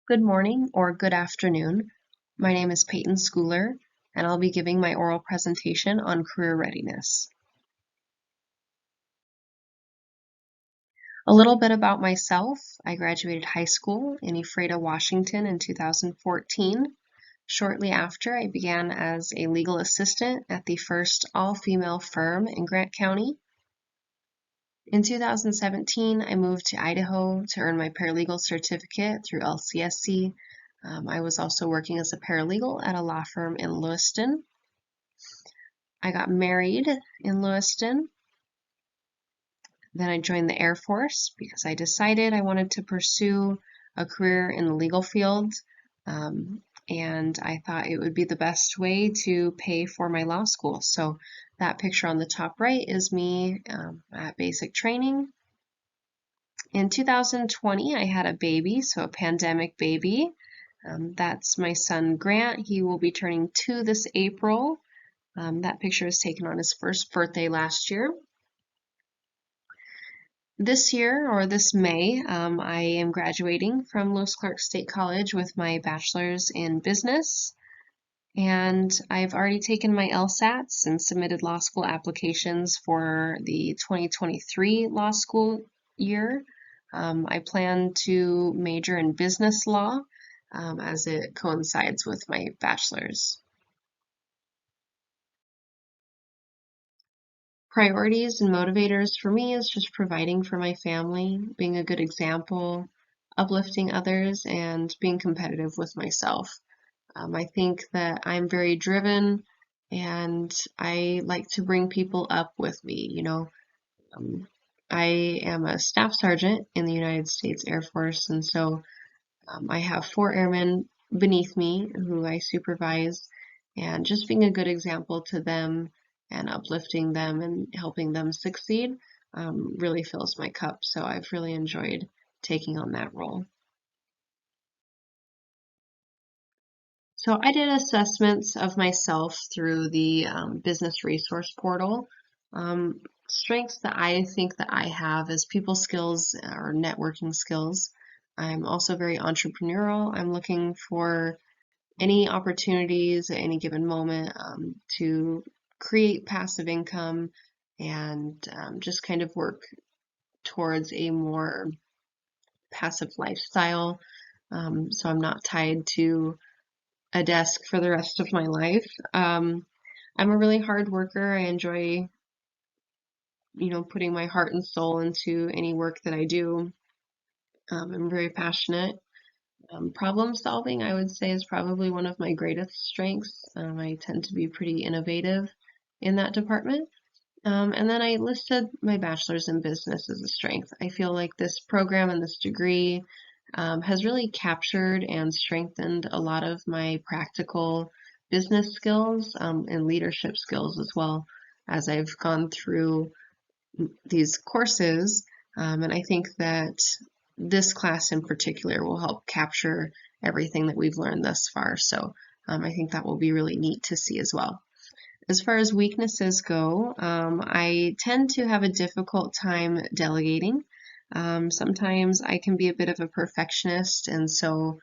Good morning or good afternoon. My name is Payton Schooler, and I'll be giving my oral presentation on career readiness. A little bit about myself. I graduated high school in Ephrata, Washington in 2014. Shortly after, I began as a legal assistant at the first all-female firm in Grant County. In 2017, I moved to Idaho to earn my paralegal certificate through LCSC. I was also working as a paralegal at a law firm in Lewiston. I got married in Lewiston. Then I joined the Air Force because I decided I wanted to pursue a career in the legal field. And I thought it would be the best way to pay for my law school. So that picture on the top right is me at basic training. In 2020, I had a baby, so a pandemic baby. That's my son Grant. He will be turning 2 this April. That picture was taken on his first birthday last year. This year, or this May, I am graduating from Lewis Clark State College with my bachelor's in business. And I've already taken my LSATs and submitted law school applications for the 2023 law school year. I plan to major in business law as it coincides with my bachelor's. Priorities and motivators for me is just providing for my family, being a good example, uplifting others, and being competitive with myself. I think that I'm very driven and I like to bring people up with me. Um, I am a staff sergeant in the United States Air Force, and so I have 4 airmen beneath me who I supervise, and just being a good example to them and uplifting them and helping them succeed really fills my cup. So I've really enjoyed taking on that role. So I did assessments of myself through the business resource portal. Strengths that I think that I have is people skills or networking skills. I'm also very entrepreneurial. I'm looking for any opportunities at any given moment to create passive income and just kind of work towards a more passive lifestyle. So I'm not tied to a desk for the rest of my life. I'm a really hard worker. I enjoy, putting my heart and soul into any work that I do. I'm very passionate. Problem solving, I would say, is probably one of my greatest strengths. I tend to be pretty innovative in that department. And then I listed my bachelor's in business as a strength. I feel like this program and this degree has really captured and strengthened a lot of my practical business skills and leadership skills as well as I've gone through these courses. And I think that this class in particular will help capture everything that we've learned thus far. So I think that will be really neat to see as well. As far as weaknesses go, I tend to have a difficult time delegating. Sometimes I can be a bit of a perfectionist, and so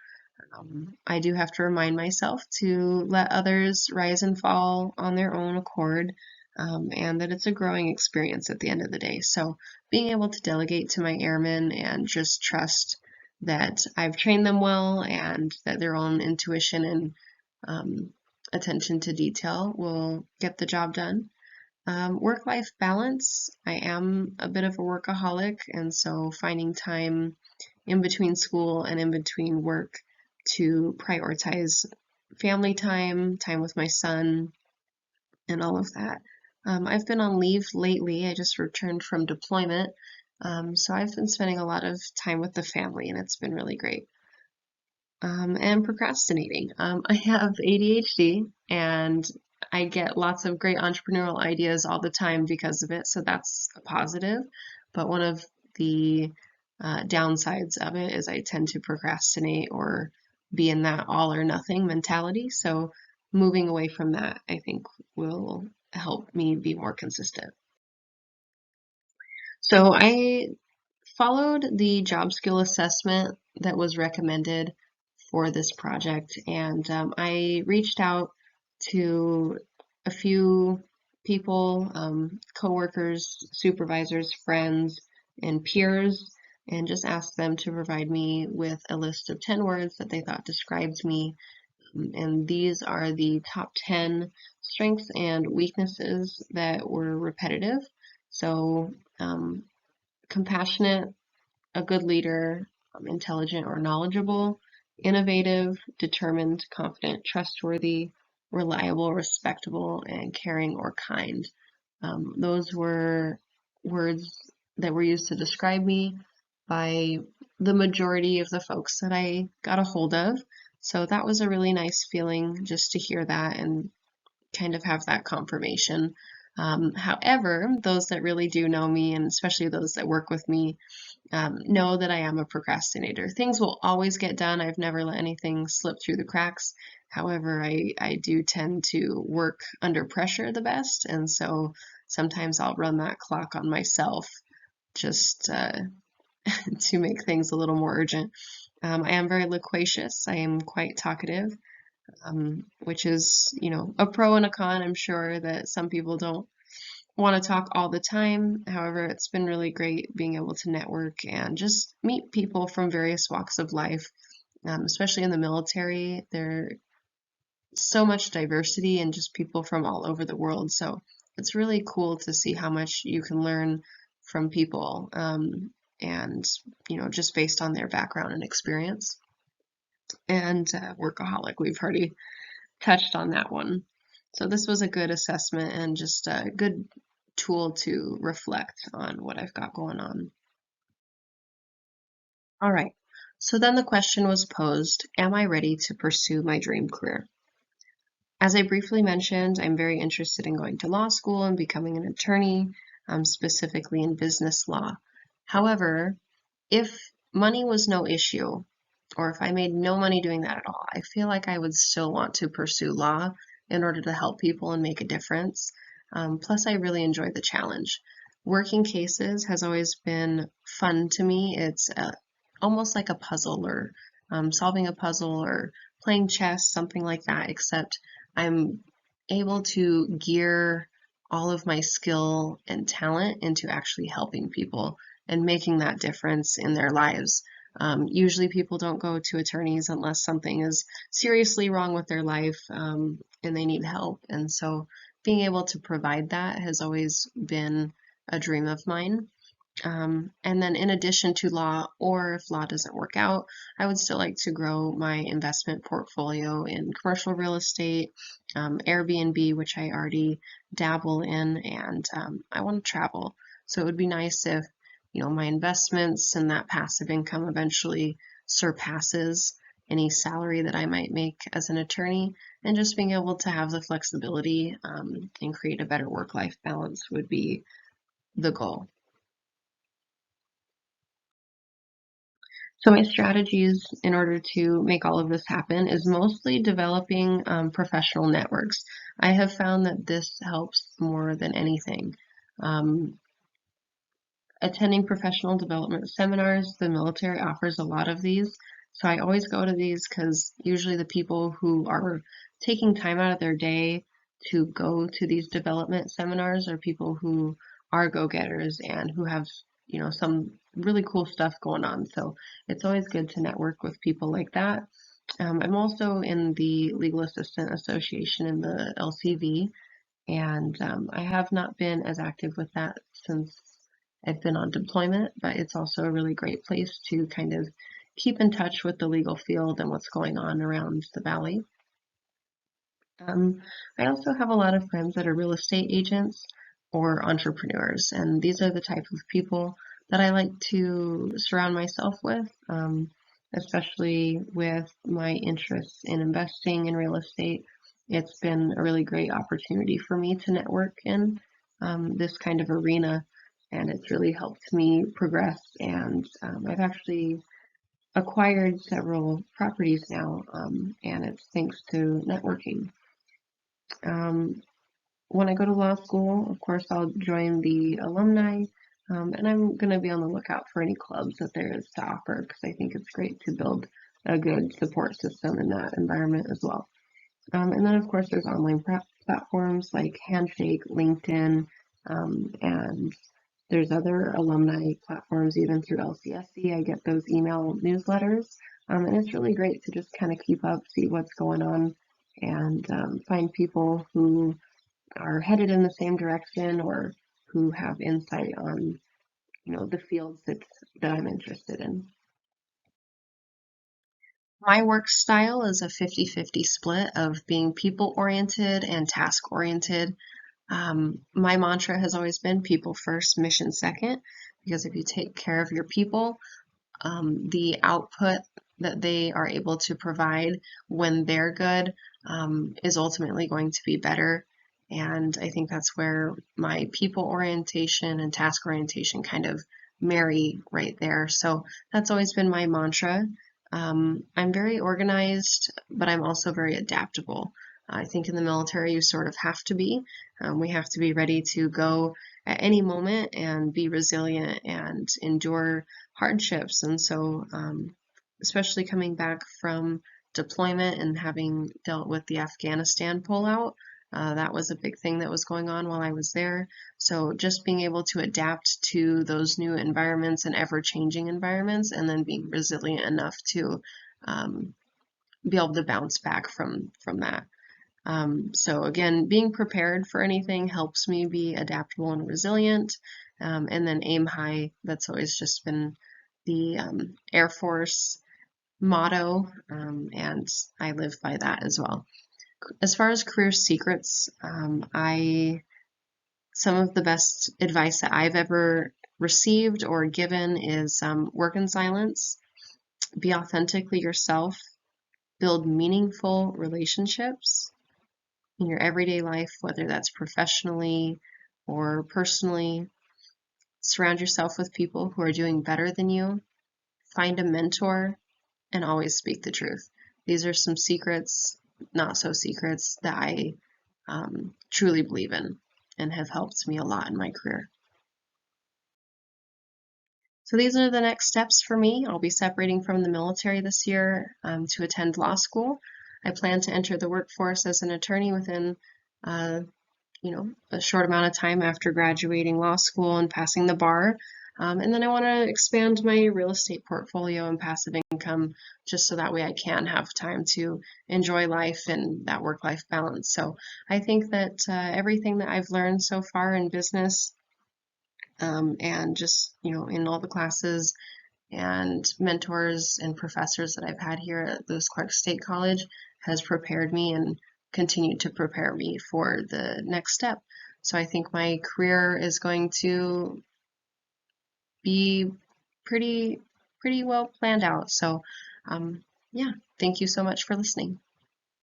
I do have to remind myself to let others rise and fall on their own accord, and that it's a growing experience at the end of the day. So being able to delegate to my airmen and just trust that I've trained them well and that their own intuition and attention to detail will get the job done. Work-life balance, I am a bit of a workaholic, and so finding time in between school and in between work to prioritize family time, time with my son, and all of that. I've been on leave lately. I just returned from deployment, so I've been spending a lot of time with the family, and it's been really great. And procrastinating. I have ADHD and I get lots of great entrepreneurial ideas all the time because of it, so that's a positive. But one of the downsides of it is I tend to procrastinate or be in that all or nothing mentality. So moving away from that, I think, will help me be more consistent. So I followed the job skill assessment that was recommended for this project. And I reached out to a few people, coworkers, supervisors, friends, and peers, and just asked them to provide me with a list of 10 words that they thought described me. And these are the top 10 strengths and weaknesses that were repetitive. So, compassionate, a good leader, intelligent or knowledgeable, innovative, determined, confident, trustworthy, reliable, respectable, and caring or kind. Those were words that were used to describe me by the majority of the folks that I got a hold of. So that was a really nice feeling just to hear that and kind of have that confirmation. However, those that really do know me, and especially those that work with me, know that I am a procrastinator. Things will always get done. I've never let anything slip through the cracks. However, I do tend to work under pressure the best, and so sometimes I'll run that clock on myself just to make things a little more urgent. I am very loquacious. I am quite talkative, which is, a pro and a con. I'm sure that some people don't want to talk all the time. However, it's been really great being able to network and just meet people from various walks of life, especially in the military. There's so much diversity and just people from all over the world. So it's really cool to see how much you can learn from people, and, just based on their background and experience. And workaholic, we've already touched on that one. So this was a good assessment and just a good tool to reflect on what I've got going on. All right. So then the question was posed, am I ready to pursue my dream career? As I briefly mentioned, I'm very interested in going to law school and becoming an attorney, specifically in business law. However, if money was no issue, or if I made no money doing that at all, I feel like I would still want to pursue law in order to help people and make a difference. Plus, I really enjoy the challenge. Working cases has always been fun to me. It's almost like a puzzle, or solving a puzzle, or playing chess, something like that, except I'm able to gear all of my skill and talent into actually helping people and making that difference in their lives. Usually people don't go to attorneys unless something is seriously wrong with their life, and they need help. And so being able to provide that has always been a dream of mine. And then in addition to law, or if law doesn't work out, I would still like to grow my investment portfolio in commercial real estate, Airbnb, which I already dabble in, and I want to travel. So it would be nice if, my investments and that passive income eventually surpasses any salary that I might make as an attorney, and just being able to have the flexibility, and create a better work-life balance would be the goal. So my strategies in order to make all of this happen is mostly developing professional networks. I have found that this helps more than anything. Attending professional development seminars, the military offers a lot of these. So I always go to these because usually the people who are taking time out of their day to go to these development seminars are people who are go-getters and who have, some really cool stuff going on. So it's always good to network with people like that. I'm also in the Legal Assistant Association in the LCV, and I have not been as active with that since I've been on deployment, but it's also a really great place to kind of keep in touch with the legal field and what's going on around the Valley. I also have a lot of friends that are real estate agents or entrepreneurs, and these are the type of people that I like to surround myself with, especially with my interests in investing in real estate. It's been a really great opportunity for me to network in this kind of arena, and it's really helped me progress. And I've actually acquired several properties now, and it's thanks to networking. When I go to law school, of course, I'll join the alumni, and I'm going to be on the lookout for any clubs that there is to offer because I think it's great to build a good support system in that environment as well. And then, of course, there's online platforms like Handshake, LinkedIn, and there's other alumni platforms, even through LCSC. I get those email newsletters, and it's really great to just kind of keep up, see what's going on, and find people who are headed in the same direction or who have insight on, the fields that I'm interested in. My work style is a 50-50 split of being people-oriented and task-oriented. My mantra has always been people first, mission second, because if you take care of your people, the output that they are able to provide when they're good is ultimately going to be better. And I think that's where my people orientation and task orientation kind of marry right there. So that's always been my mantra. I'm very organized, but I'm also very adaptable. I think in the military, you sort of have to be. We have to be ready to go at any moment and be resilient and endure hardships. And so, especially coming back from deployment and having dealt with the Afghanistan pullout, that was a big thing that was going on while I was there. So just being able to adapt to those new environments and ever-changing environments, and then being resilient enough to be able to bounce back from that. So again, being prepared for anything helps me be adaptable and resilient. And then aim high, that's always just been the Air Force motto, and I live by that as well. As far as career secrets, some of the best advice that I've ever received or given is work in silence, be authentically yourself, build meaningful relationships in your everyday life, whether that's professionally or personally. Surround yourself with people who are doing better than you. Find a mentor and always speak the truth. These are some secrets, not so secrets, that I truly believe in and have helped me a lot in my career. So these are the next steps for me. I'll be separating from the military this year to attend law school. I plan to enter the workforce as an attorney within a short amount of time after graduating law school and passing the bar. And then I want to expand my real estate portfolio and passive income just so that way I can have time to enjoy life and that work-life balance. So I think that everything that I've learned so far in business and just, in all the classes and mentors and professors that I've had here at Lewis Clark State College has prepared me and continued to prepare me for the next step. So I think my career is going to be pretty well planned out. So yeah, thank you so much for listening.